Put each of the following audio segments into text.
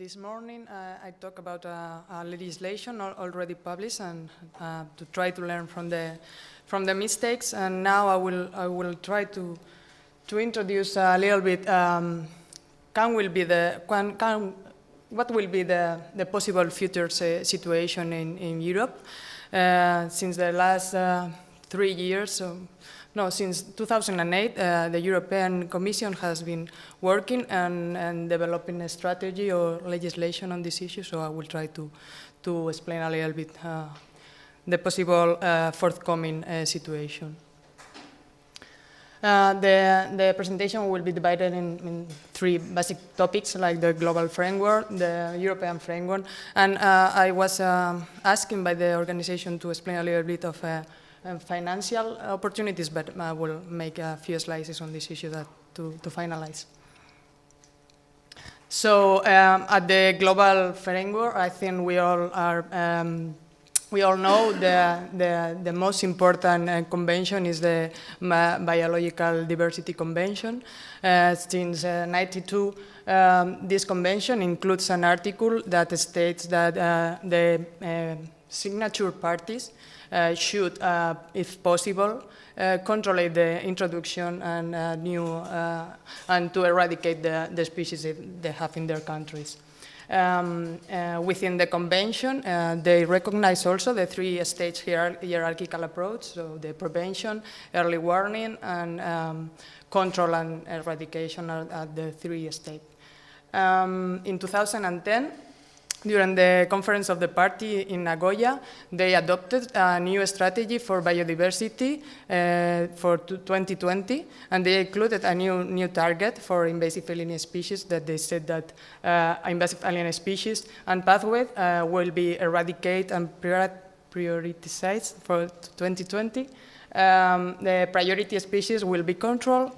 This morning I talked about legislation already published and to try to learn from the mistakes. And now I will try to introduce a little bit what will be the possible future situation in Europe since the last 3 years. Since 2008, the European Commission has been working and developing a strategy or legislation on this issue, so I will try to explain a little bit the possible forthcoming situation. The presentation will be divided in 3 basic topics, like the global framework, the European framework, and I was asking by the organization to explain a little bit of financial opportunities, but I will make a few slides on this issue to finalize. So at the global framework, I think we all know the most important convention is the Biological Diversity Convention. Since 1992, this convention includes an article that states that the signature parties should, if possible, control the introduction and and to eradicate the species they have in their countries. Within the convention, they recognize also the 3-stage hierarchical approach, so the prevention, early warning, and control and eradication are at the 3 stages. In 2010, during the conference of the party in Nagoya, they adopted a new strategy for biodiversity for 2020, and they included a new target for invasive alien species that they said that invasive alien species and pathways will be eradicated and prioritized for 2020. The priority species will be controlled,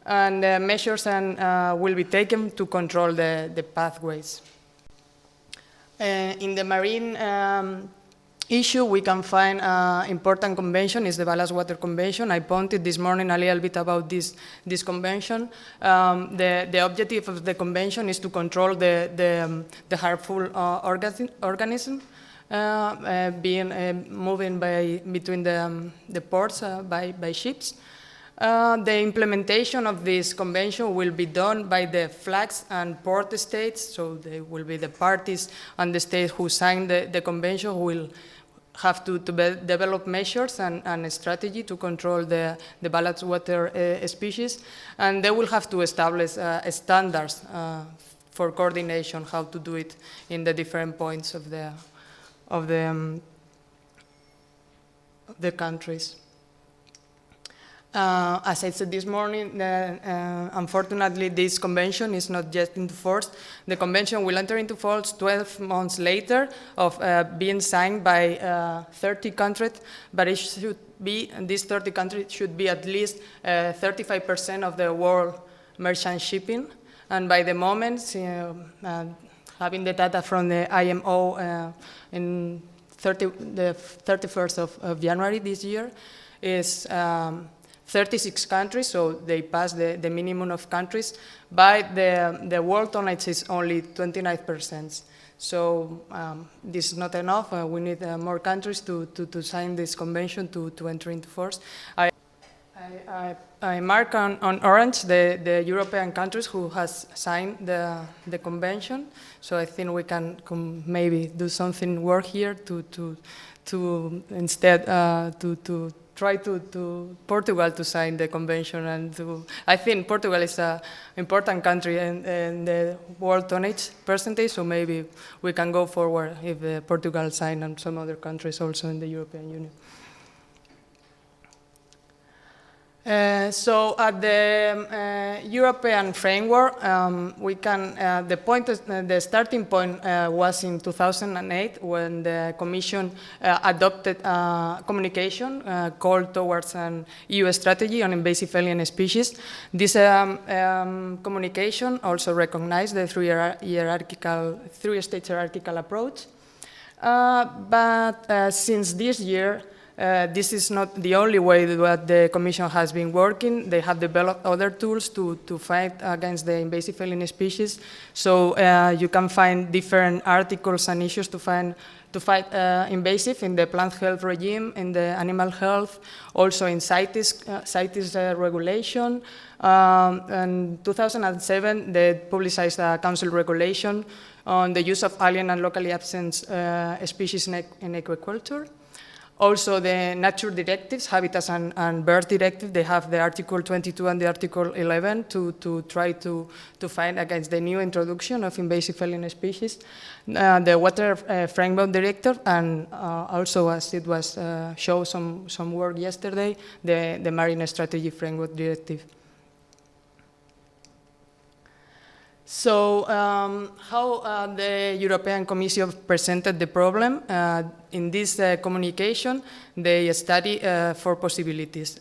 and measures will be taken to control the pathways. In the marine issue, we can find important convention is the Ballast Water Convention. I pointed this morning a little bit about this convention. The objective of the convention is to control the harmful organism moving between the ports by ships. The implementation of this convention will be done by the flags and port states, so they will be the parties and the states who signed the convention who will have to develop measures and a strategy to control the ballast water species, and they will have to establish standards for coordination, how to do it in the different points of the countries. As I said this morning, unfortunately, this convention is not yet into force. The convention will enter into force 12 months later of being signed by 30 countries, but it should be, these 30 countries should be at least 35% of the world merchant shipping. And by the moment, having the data from the IMO in the 31st of January this year, is 36 countries, so they pass the minimum of countries, but the world tonnage is only 29%. So this is not enough. We need more countries to sign this convention to enter into force. I mark on orange the European countries who has signed the convention. So I think we can maybe do something work here to instead to try to Portugal to sign the convention, and I think Portugal is an important country in the world tonnage percentage, so maybe we can go forward if Portugal sign and some other countries also in the European Union. So at the European framework, we can, the starting point was in 2008 when the Commission adopted a communication called towards an EU strategy on invasive alien species. This communication also recognized the 3-stage hierarchical approach, but since this year, this is not the only way that the Commission has been working. They have developed other tools to fight against the invasive alien species. So you can find different articles and issues to fight invasive in the plant health regime, in the animal health, also in CITES regulation. In 2007, they publicized a council regulation on the use of alien and locally absent species in aquaculture. Also, the nature directives, habitats and bird directive, they have the Article 22 and the Article 11 to try to fight against the new introduction of invasive alien species. The Water Framework Directive, and also, as it was shown some work yesterday, the Marine Strategy Framework Directive. So how the European Commission presented the problem? In this communication, they study 4 possibilities.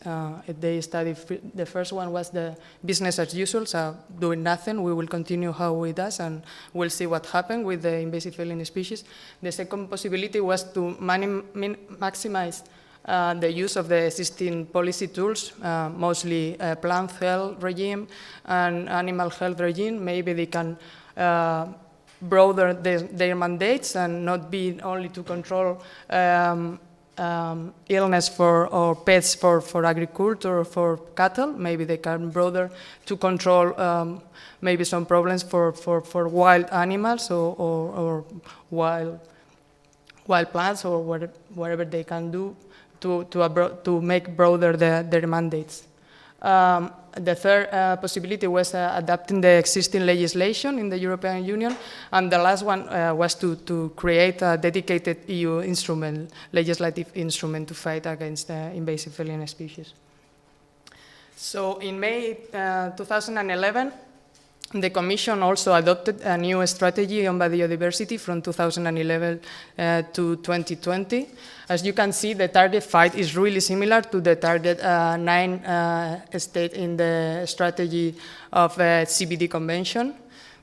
They study, the first one was the business as usual, so doing nothing. We will continue how we does, and we'll see what happened with the invasive alien species. The second possibility was to maximize the use of the existing policy tools, mostly plant health regime and animal health regime. Maybe they can broaden their mandates and not be only to control illness or pests for agriculture or for cattle. Maybe they can broaden to control maybe some problems for wild animals or wild plants or whatever they can do to make broader their mandates. The third possibility was adapting the existing legislation in the European Union, and the last one was to create a dedicated EU instrument, legislative instrument to fight against invasive alien species. So in May 2011, the Commission also adopted a new strategy on biodiversity from 2011 to 2020. As you can see, the target 5 is really similar to the target 9 state in the strategy of CBD Convention.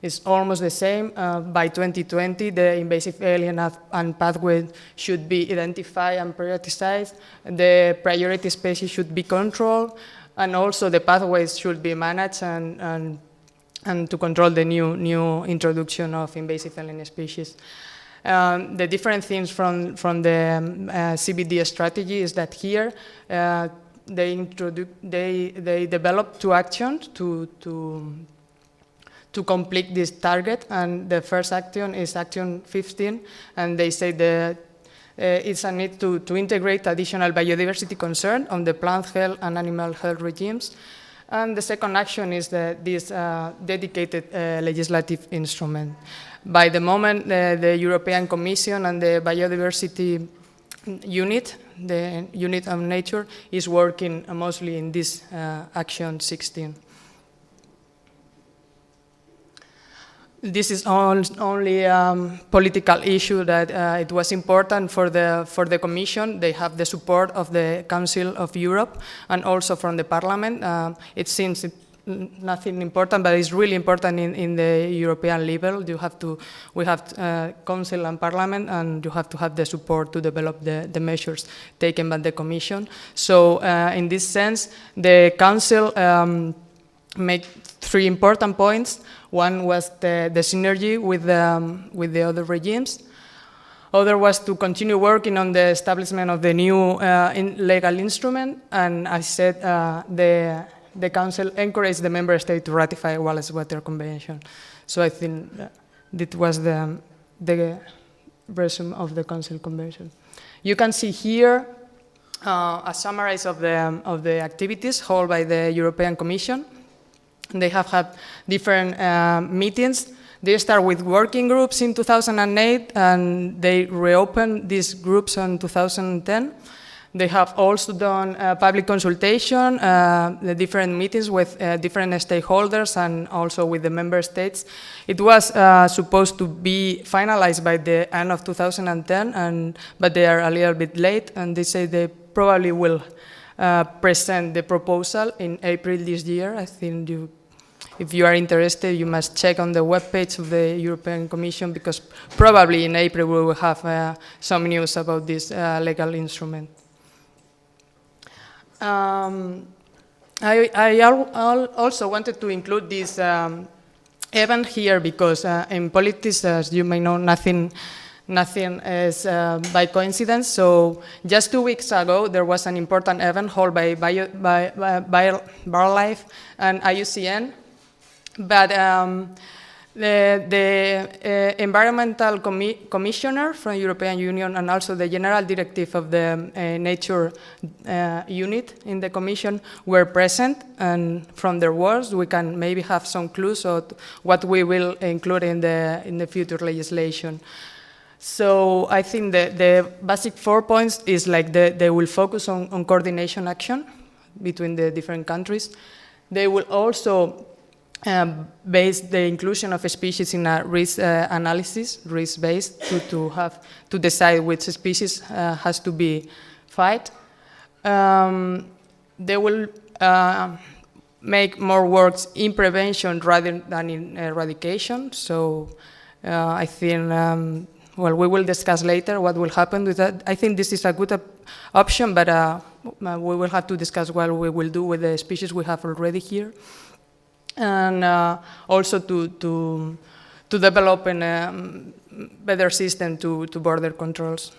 It's almost the same. By 2020, the invasive alien and pathway should be identified and prioritized. The priority species should be controlled, and also the pathways should be managed and to control the new introduction of invasive alien species. The different things from the CBD strategy is that here they developed 2 actions to complete this target, and the first action is action 15, and they say that it's a need to integrate additional biodiversity concern on the plant health and animal health regimes. And the second action is this dedicated legislative instrument. By the moment, the European Commission and the Biodiversity Unit, the Unit of Nature, is working mostly in this Action 16. This is only a political issue that it was important for the Commission. They have the support of the Council of Europe and also from the Parliament. It seems nothing important, but it's really important in the European level. We have Council and Parliament, and you have to have the support to develop the measures taken by the Commission. So in this sense, the Council made 3 important points. One was the synergy with the other regimes. Other was to continue working on the establishment of the new legal instrument. And I said the Council encouraged the Member State to ratify the Wallace-Water Convention. So I think that was the resume of the Council Convention. You can see here a summary of the activities held by the European Commission. They have had different meetings. They start with working groups in 2008, and they reopened these groups in 2010. They have also done public consultation, the different meetings with different stakeholders and also with the member states. It was supposed to be finalized by the end of 2010, but they are a little bit late, and they say they probably will present the proposal in April this year. I think if you are interested, you must check on the webpage of the European Commission, because probably in April we will have some news about this legal instrument. Also wanted to include this event here because in politics, as you may know, nothing is by coincidence. So just 2 weeks ago, there was an important event held by BioLife and IUCN, but the environmental commissioner from European Union and also the general directive of the nature unit in the commission were present, and from their words we can maybe have some clues of what we will include in the future legislation. So I think the basic 4 points is like they will focus on coordination action between the different countries. They will also base the inclusion of species in a risk analysis, risk-based, to decide which species has to be fight. They will make more works in prevention rather than in eradication. So I think, well, we will discuss later what will happen with that. I think this is a good option, but we will have to discuss what we will do with the species we have already here. And also to develop a better system to border controls.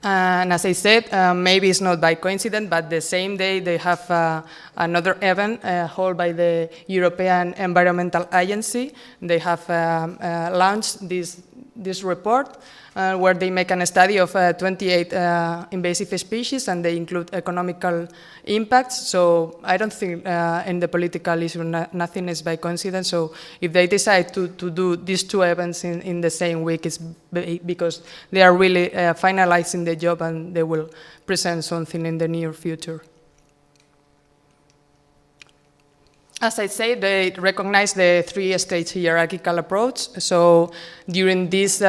And as I said, maybe it's not by coincidence, but the same day they have another event held by the European Environmental Agency. They have launched this report where they make a study of 28 invasive species, and they include economical impacts. So I don't think in the political issue nothing is by coincidence. So if they decide to do these two events in the same week, it's because they are really finalizing the job and they will present something in the near future. As I said, they recognize the three-stage hierarchical approach. So during these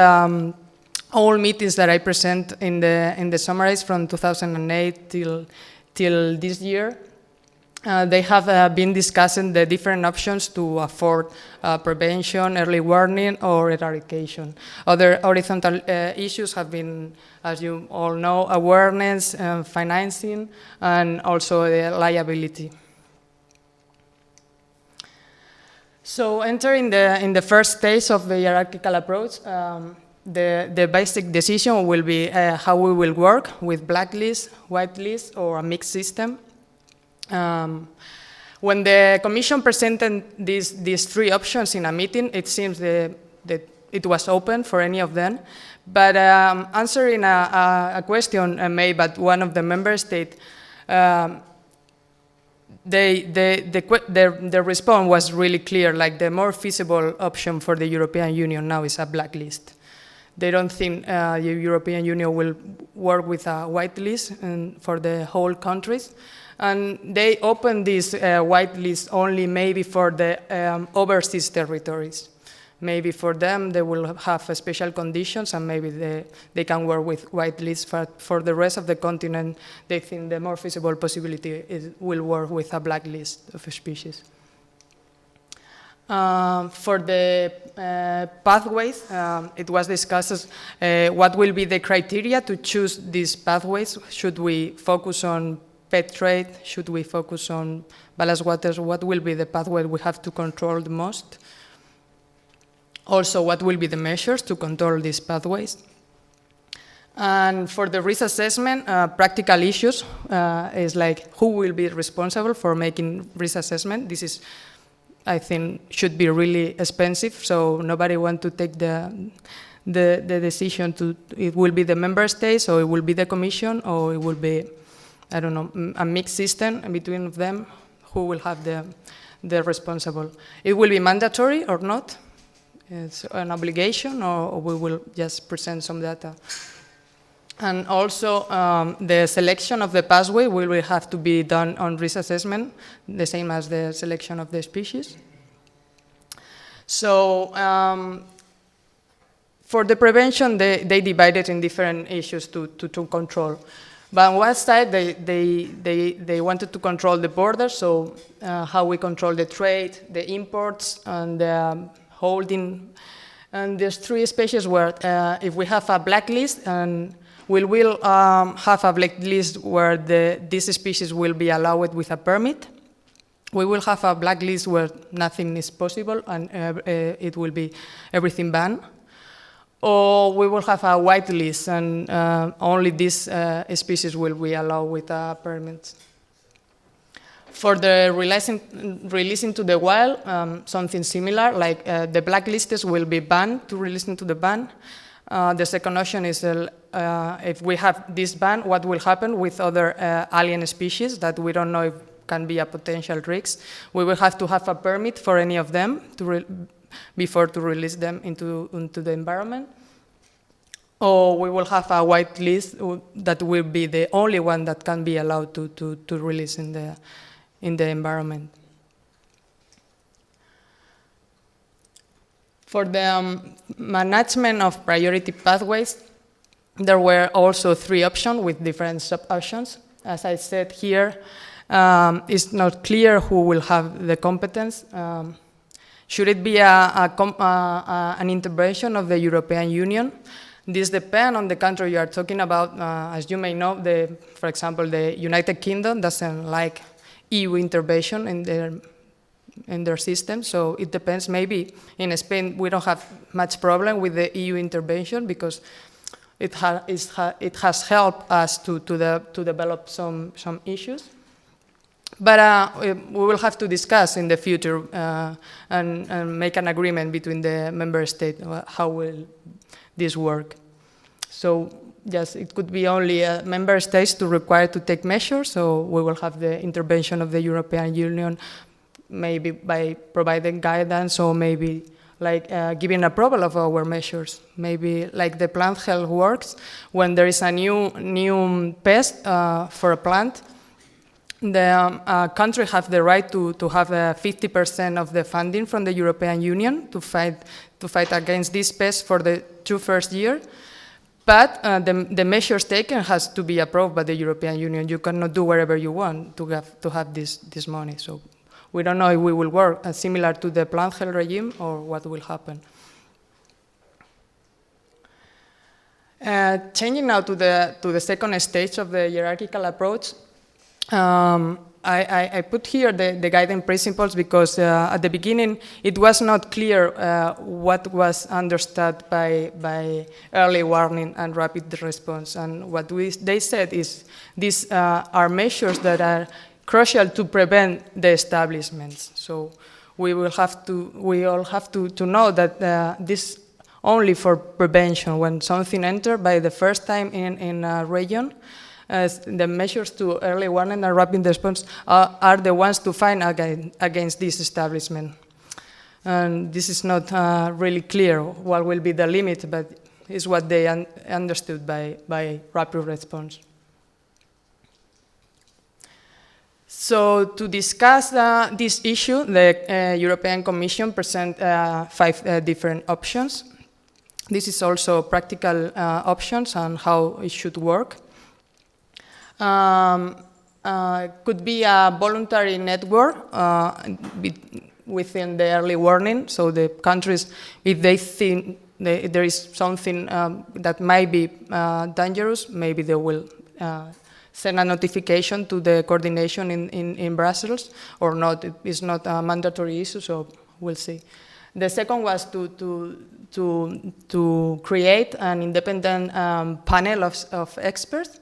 all meetings that I present in the summaries from 2008 till this year, they have been discussing the different options to afford prevention, early warning, or eradication. Other horizontal issues have been, as you all know, awareness, financing, and also liability. So entering in the first stage of the hierarchical approach, the basic decision will be how we will work with blacklist, whitelist, or a mixed system. When the Commission presented these three options in a meeting, it seems that it was open for any of them. But answering a question made by one of the member states, the response was really clear, like the more feasible option for the European Union now is a blacklist. They don't think the European Union will work with a white list for the whole countries. And they open this white list only maybe for the overseas territories. Maybe for them, they will have special conditions, and maybe they can work with white lists. For the rest of the continent, they think the more feasible possibility will work with a black list of species. For the pathways, it was discussed what will be the criteria to choose these pathways. Should we focus on pet trade? Should we focus on ballast waters? What will be the pathway we have to control the most? Also, what will be the measures to control these pathways? And for the risk assessment, practical issues is like who will be responsible for making risk assessment. This is, I think, should be really expensive, so nobody wants to take the decision to, it will be the member states, or it will be the Commission, or it will be, I don't know, a mixed system between them, who will have the responsible. It will be mandatory or not. It's an obligation, or we will just present some data. And also, the selection of the pathway will have to be done on risk assessment, the same as the selection of the species. So, for the prevention, they divided in different issues to control. But on one side, they wanted to control the borders, so how we control the trade, the imports, and the holding. And there's three species where if we have a blacklist, and We will have a blacklist where this species will be allowed with a permit. We will have a blacklist where nothing is possible and it will be everything banned. Or we will have a white list and only this species will be allowed with a permit. For the releasing to the wild, something similar, like the blacklisted will be banned to release into the ban. The second option is if we have this ban, what will happen with other alien species that we don't know if can be a potential risk. We will have to have a permit for any of them before to release them into the environment. Or we will have a white list that will be the only one that can be allowed to release in the environment. For the management of priority pathways, there were also 3 options with different sub-options. As I said here, it's not clear who will have the competence. Should it be an intervention of the European Union? This depends on the country you are talking about. As you may know, for example, the United Kingdom doesn't like EU intervention in their system, so it depends. Maybe in Spain we don't have much problem with the EU intervention because it has helped us to develop some issues. But we will have to discuss in the future and make an agreement between the member states how will this work. So yes, it could be only member states to require to take measures, so we will have the intervention of the European Union, maybe by providing guidance or maybe like giving approval of our measures. Maybe like the plant health works, when there is a new pest for a plant, the country has the right to have 50% of the funding from the European Union to fight against this pest for the 2 first years. But the measures taken has to be approved by the European Union. You cannot do whatever you want to have this money. So we don't know if we will work similar to the plant health regime or what will happen. Changing now to the second stage of the hierarchical approach. I put here the guiding principles because at the beginning it was not clear what was understood by early warning and rapid response. And what they said is these are measures that are crucial to prevent the establishments. So we all have to know that this only for prevention. When something enters by the first time in a region, the measures to early warning and rapid response are the ones to fight against this establishment. And this is not really clear what will be the limit, but is what they understood by rapid response. So to discuss this issue, the European Commission present 5 different options. This is also practical options on how it should work. Could be a voluntary network within the early warning. So the countries, if they think there is something that might be dangerous, maybe they will send a notification to the coordination in Brussels or not. It's not a mandatory issue, so we'll see. The second was to create an independent panel of experts.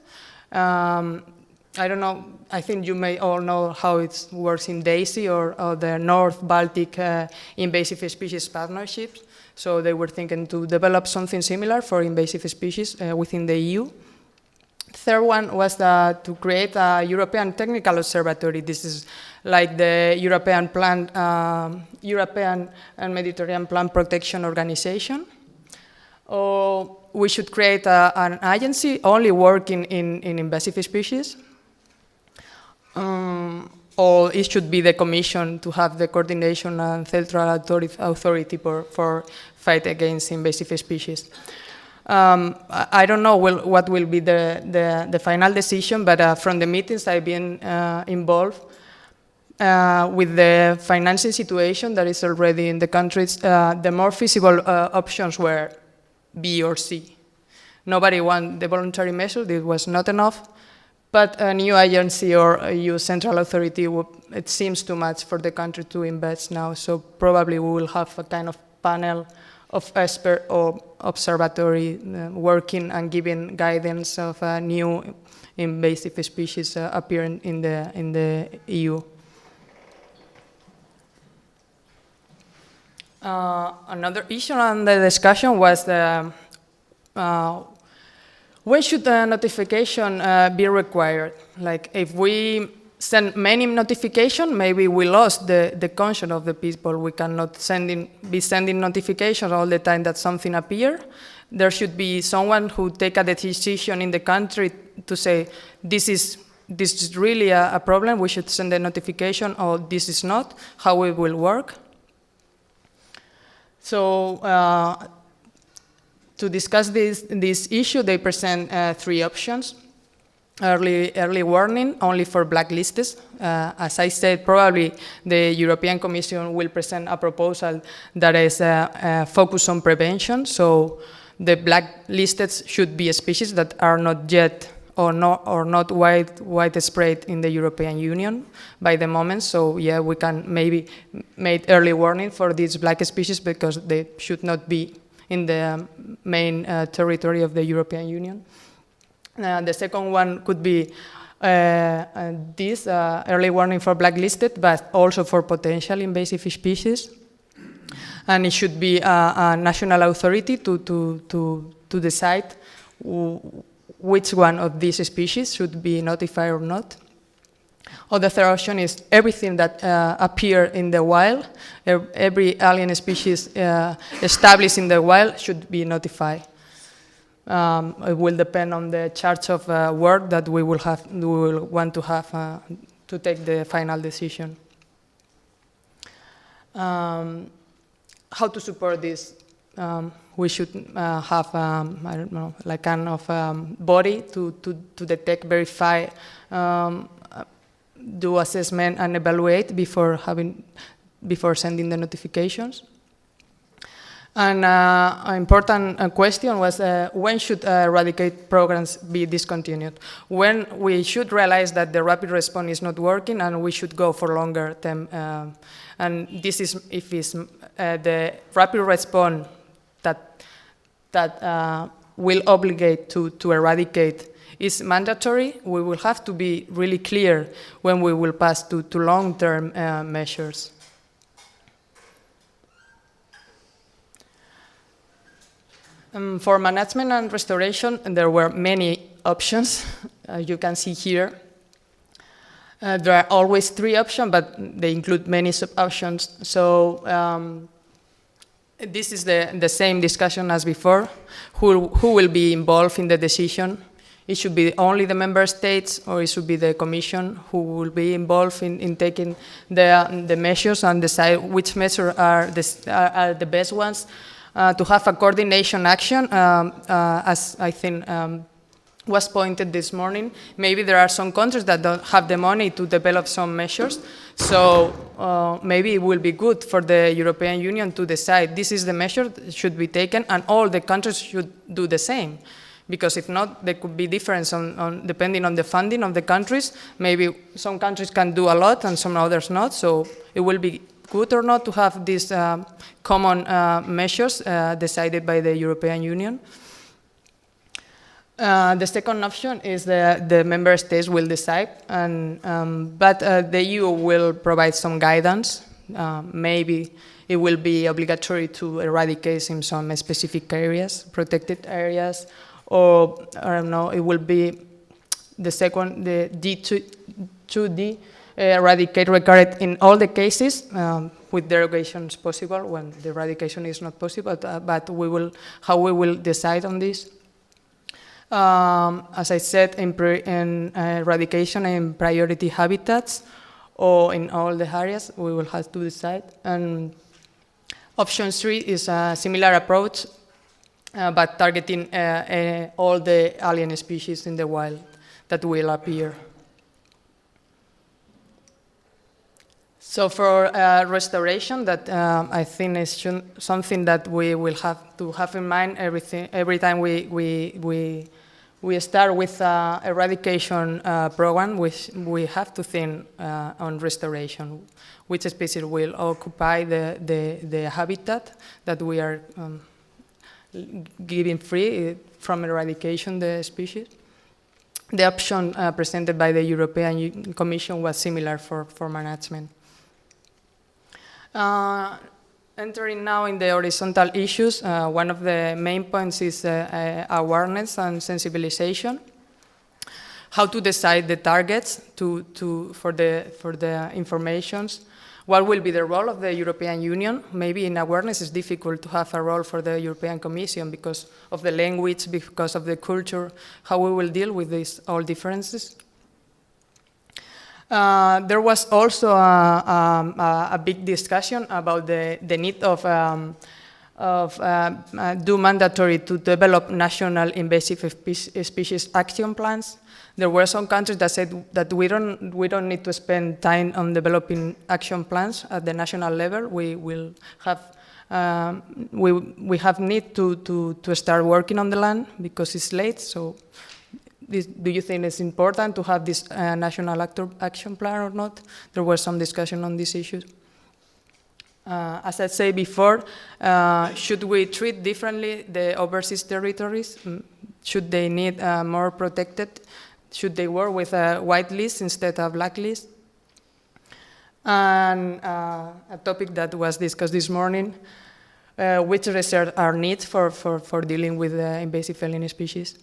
I don't know, I think you may all know how it works in DAISY or the North Baltic invasive species partnerships. So they were thinking to develop something similar for invasive species within the EU. Third one was to create a European Technical Observatory. This is like the European and Mediterranean Plant Protection Organization. Or we should create an agency only working in invasive species. Or it should be the Commission to have the coordination and central authority for fight against invasive species. I don't know what will be the final decision, but from the meetings I've been involved with the financing situation that is already in the countries, the more feasible options were B or C. Nobody wanted the voluntary measure, it was not enough. But a new agency or a EU central authority, it seems too much for the country to invest now, so probably we will have a kind of panel of expert or observatory working and giving guidance of new invasive species appearing in the EU. Another issue on the discussion was the when should the notification be required? Like if we send many notifications, maybe we lost the conscience of the people. We cannot be sending notifications all the time that something appears. There should be someone who take a decision in the country to say, this is really a problem, we should send a notification, or this is not, how it will work. So to discuss this issue, they present 3 options. Early warning, only for blacklisted. As I said, probably the European Commission will present a proposal that is focused on prevention. So the blacklisted should be species that are not yet or not widespread in the European Union by the moment. So yeah, we can maybe make early warning for these black species because they should not be in the main territory of the European Union. The second one could be this early warning for blacklisted, but also for potential invasive species. And it should be a national authority to decide which one of these species should be notified or not. Or the third option is everything that appear in the wild, every alien species established in the wild should be notified. It will depend on the charge of work that we will want to have to take the final decision. How to support this? We should have, I don't know, like kind of body to detect, verify, do assessment and evaluate before sending the notifications. And an important question was when should eradicate programs be discontinued? When we should realize that the rapid response is not working and we should go for longer term. And this is if it's the rapid response that will obligate to eradicate is mandatory. We will have to be really clear when we will pass to long-term measures. For management and restoration, there were many options. You can see here. There are always 3 options, but they include many sub-options. So this is the same discussion as before. Who will be involved in the decision? It should be only the member states, or it should be the Commission who will be involved in taking the measures and decide which measures are the best ones. To have a coordination action, as I think was pointed this morning. Maybe there are some countries that don't have the money to develop some measures, so maybe it will be good for the European Union to decide this is the measure that should be taken and all the countries should do the same. Because if not, there could be difference depending on the funding of the countries. Maybe some countries can do a lot and some others not, so it will be good or not to have these common measures decided by the European Union. The second option is the member states will decide, but the EU will provide some guidance. Maybe it will be obligatory to eradicate in some specific areas, protected areas, or I don't know, it will be the D2D, eradicate required in all the cases, with derogations possible when the eradication is not possible, but how we will decide on this. As I said, in eradication in priority habitats or in all the areas, we will have to decide. And option 3 is a similar approach, but targeting all the alien species in the wild that will appear. So for restoration, that I think is something that we will have to have in mind every time we start with eradication program. We have to think on restoration, which species will occupy the habitat that we are giving free from eradication the species. The option presented by the European Commission was similar for management. Entering now in the horizontal issues, one of the main points is awareness and sensibilization. How to decide the targets for the informations. What will be the role of the European Union? Maybe in awareness it's difficult to have a role for the European Commission because of the language, because of the culture, how we will deal with these all differences. There was also a big discussion about the need of do mandatory to develop national invasive species action plans. There were some countries that said that we don't need to spend time on developing action plans at the national level. We will have we have need to start working on the land because it's late. So, do you think it's important to have this national action plan or not? There was some discussion on these issues. As I said before, should we treat differently the overseas territories? Should they need more protected? Should they work with a white list instead of black list? And a topic that was discussed this morning, which research are needed for dealing with invasive alien species?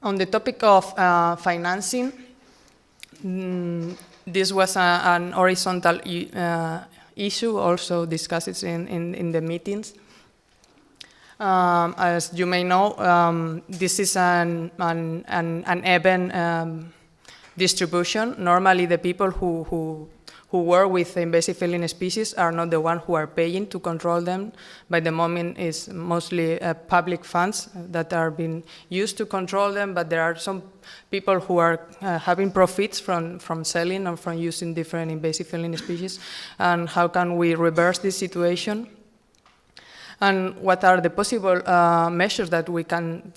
On the topic of financing, this was an horizontal issue, also discussed in the meetings. As you may know, this is an even distribution. Normally, the people who work with invasive alien species are not the ones who are paying to control them. By the moment, it's mostly public funds that are being used to control them, but there are some people who are having profits from selling or from using different invasive alien species. And how can we reverse this situation? And what are the possible measures that we can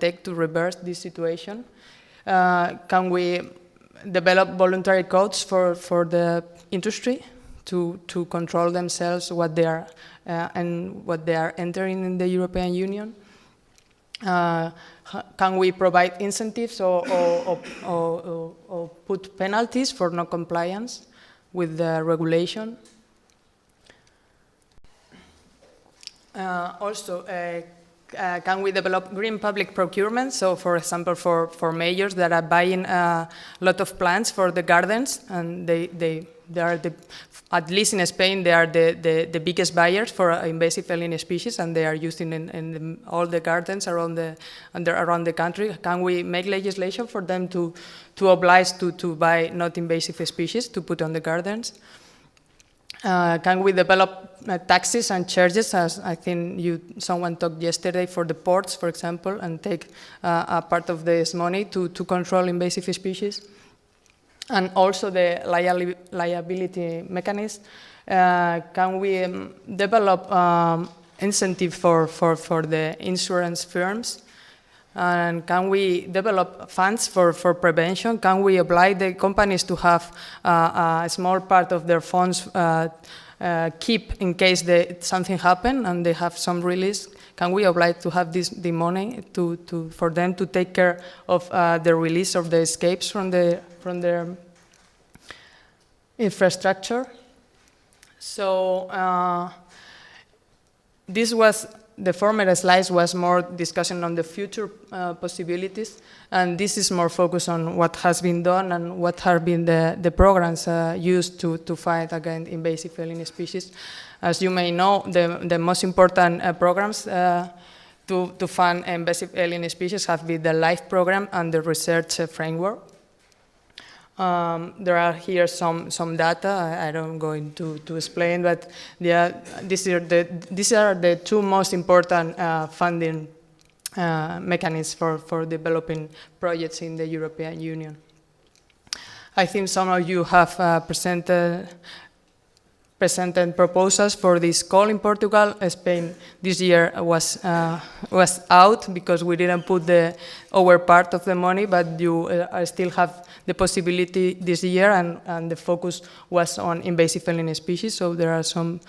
take to reverse this situation? Can we develop voluntary codes for the industry to control themselves what they are and what they are entering in the European Union? Can we provide incentives or put penalties for non-compliance with the regulation? Also, can we develop green public procurement? So, for example, for mayors that are buying a lot of plants for the gardens, and they are at least in Spain, they are the biggest buyers for invasive alien species, and they are using in all the gardens around the country. Can we make legislation for them to oblige to buy not invasive species to put on the gardens? Can we develop taxes and charges, as I think someone talked yesterday, for the ports, for example, and take a part of this money to control invasive species? And also the liability mechanism. Can we develop incentive for the insurance firms? And can we develop funds for prevention? Can we oblige the companies to have a small part of their funds keep in case something happens and they have some release? Can we oblige to have the money for them to take care of the release of the escapes from their infrastructure? So this was. The former slides was more discussion on the future possibilities, and this is more focused on what has been done and what have been the programs used to fight against invasive alien species. As you may know, the most important programs to fund invasive alien species have been the LIFE program and the research framework. There are here some data. I don't go into to explain, but these are the two most important funding mechanism for developing projects in the European Union. I think some of you have presented proposals for this call in Portugal. Spain this year was out because we didn't put our part of the money, but you still have the possibility this year, and the focus was on invasive alien species. So there are some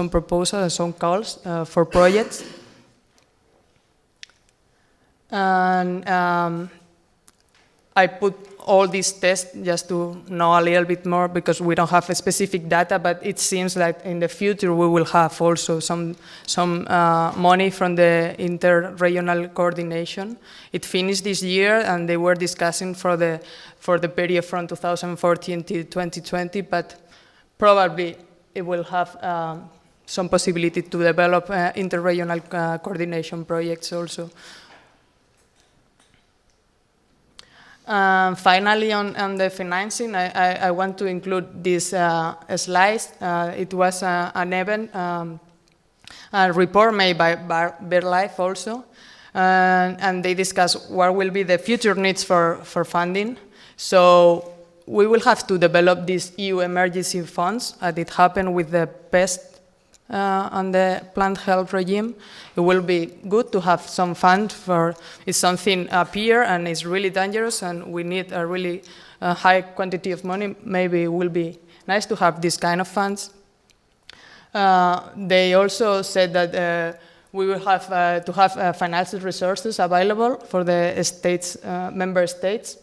proposals, some calls for projects. And I put all these tests just to know a little bit more, because we don't have a specific data, but it seems like in the future we will have also some money from the inter-regional coordination. It finished this year, and they were discussing for the period from 2014 to 2020, but probably it will have some possibility to develop inter-regional coordination projects also. Finally, on the financing, I want to include this slide. It was an event, a report made by BirdLife also, and they discuss what will be the future needs for funding. So we will have to develop these EU emergency funds, as it happened with the pest on the plant health regime. It will be good to have some fund for if something appears and it's really dangerous and we need a really high quantity of money. Maybe it will be nice to have this kind of funds. They also said that we will have to have financial resources available for the states, member states,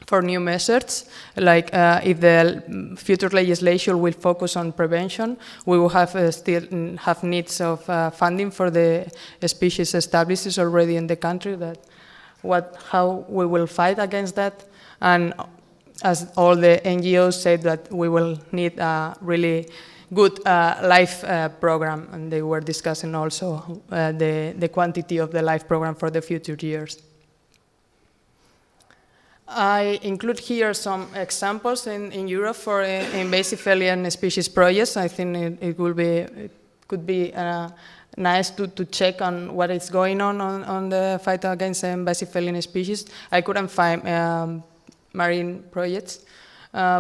for new measures, like if the future legislation will focus on prevention, we will have still have needs of funding for the species established already in the country. How we will fight against that, and as all the NGOs said, that we will need a really good life program, and they were discussing also the quantity of the life program for the future years. I include here some examples in Europe for invasive alien species projects. I think it could be nice to check on what is going on the fight against invasive alien species. I couldn't find marine projects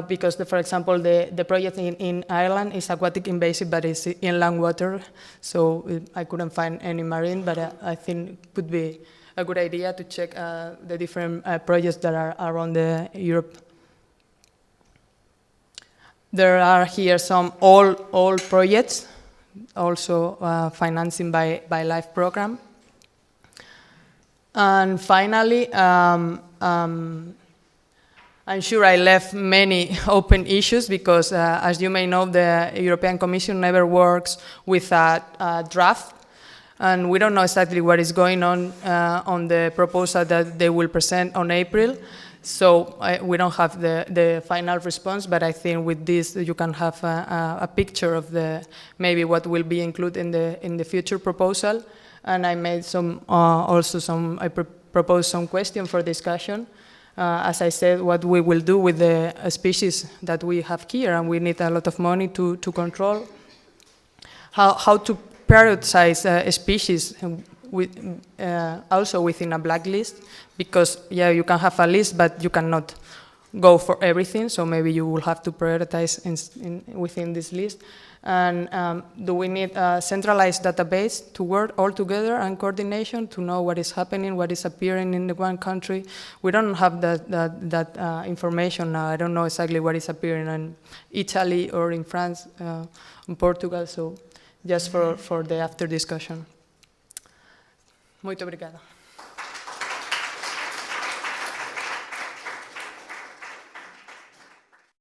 because, for example, the project in Ireland is aquatic invasive, but it's inland water, so I couldn't find any marine, but I think it could be a good idea to check the different projects that are around Europe. There are here some old projects, also financing by LIFE program. And finally, I'm sure I left many open issues because, as you may know, the European Commission never works with a draft. And we don't know exactly what is going on the proposal that they will present on April. So we don't have the final response, but I think with this you can have a picture of maybe what will be included in the future proposal. And I made I proposed some questions for discussion. As I said, what we will do with the species that we have here, and we need a lot of money to control. How to prioritize species also within a blacklist, because you can have a list, but you cannot go for everything, so maybe you will have to prioritize within this list. And do we need a centralized database to work all together and coordination to know what is happening, what is appearing in the one country? We don't have that information now. I don't know exactly what is appearing in Italy or in France, in Portugal, so just for the after discussion. Muito obrigada.